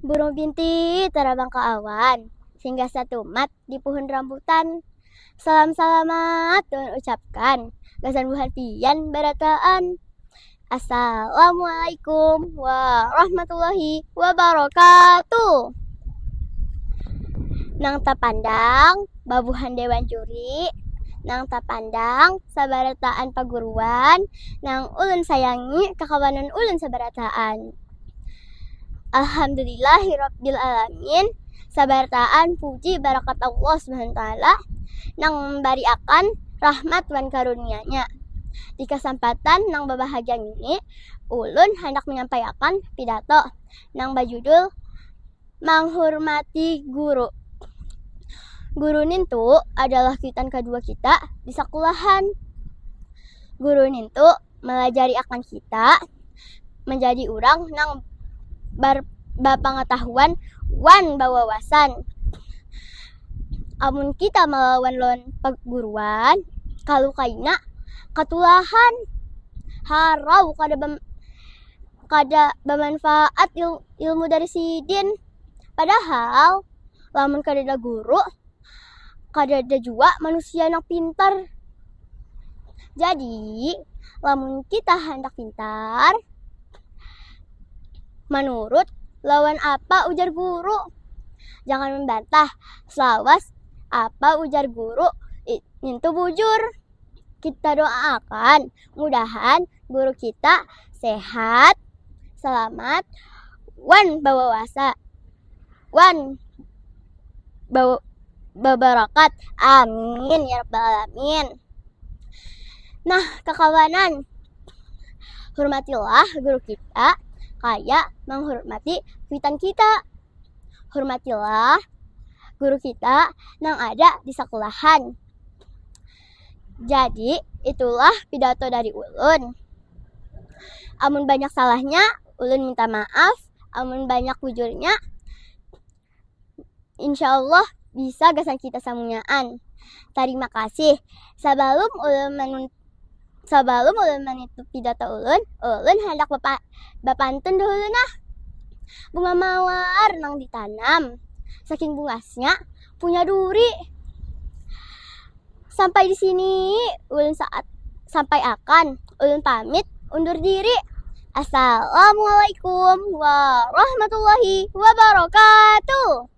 Burung bintik terbang ke awan, sehingga satu mat di pohon rambutan. Salam salamat Tuhan ucapkan, gasan buhan pian barataan. Assalamualaikum warahmatullahi wabarakatuh. Nang tapandang babuhan dewan juri, nang tapandang sabarataan paguruan, nang ulun sayangi kakawanan ulun sabarataan. Alhamdulillahirabbil alamin. Sabarataan puji barakat Allah Subhanahu wa taala nang memberiakan rahmat wan karunia-Nya. Di kesempatan nang berbahagia ini, ulun hendak menyampaikan pidato nang berjudul menghormati guru. Guru nintu adalah kitan kedua kita di sekolahan. Guru nintu melajari akan kita menjadi orang nang berpengetahuan wan bawawasan. Amun kita melawan lawan perguruan, kalau kaina katulahan harau kada bermanfaat ilmu dari sidin. Padahal lamun kada ada guru, kada ada juga manusia yang pintar. Jadi lamun kita hendak pintar, menurut lawan apa ujar guru. Jangan membantah, selawas apa ujar guru itu bujur. Kita doakan mudahan guru kita sehat, selamat, wan bawawasa, wan bebarakat. Amin ya rabbal alamin. Nah, kakawanan, hormatilah guru kita kayak menghormati kuitan kita. Hormatilah guru kita yang ada di sekolahan. Jadi itulah pidato dari ulun. Amun banyak salahnya, ulun minta maaf. Amun banyak bujurnya, insyaallah bisa gasan kita samunyaan. Terima kasih. Sebelum ulun menutup pidato ulun hendak bapantun dulu nah. Bunga mawar nang ditanam, saking bungasnya punya duri. Sampai di sini ulun pamit undur diri. Assalamualaikum warahmatullahi wabarakatuh.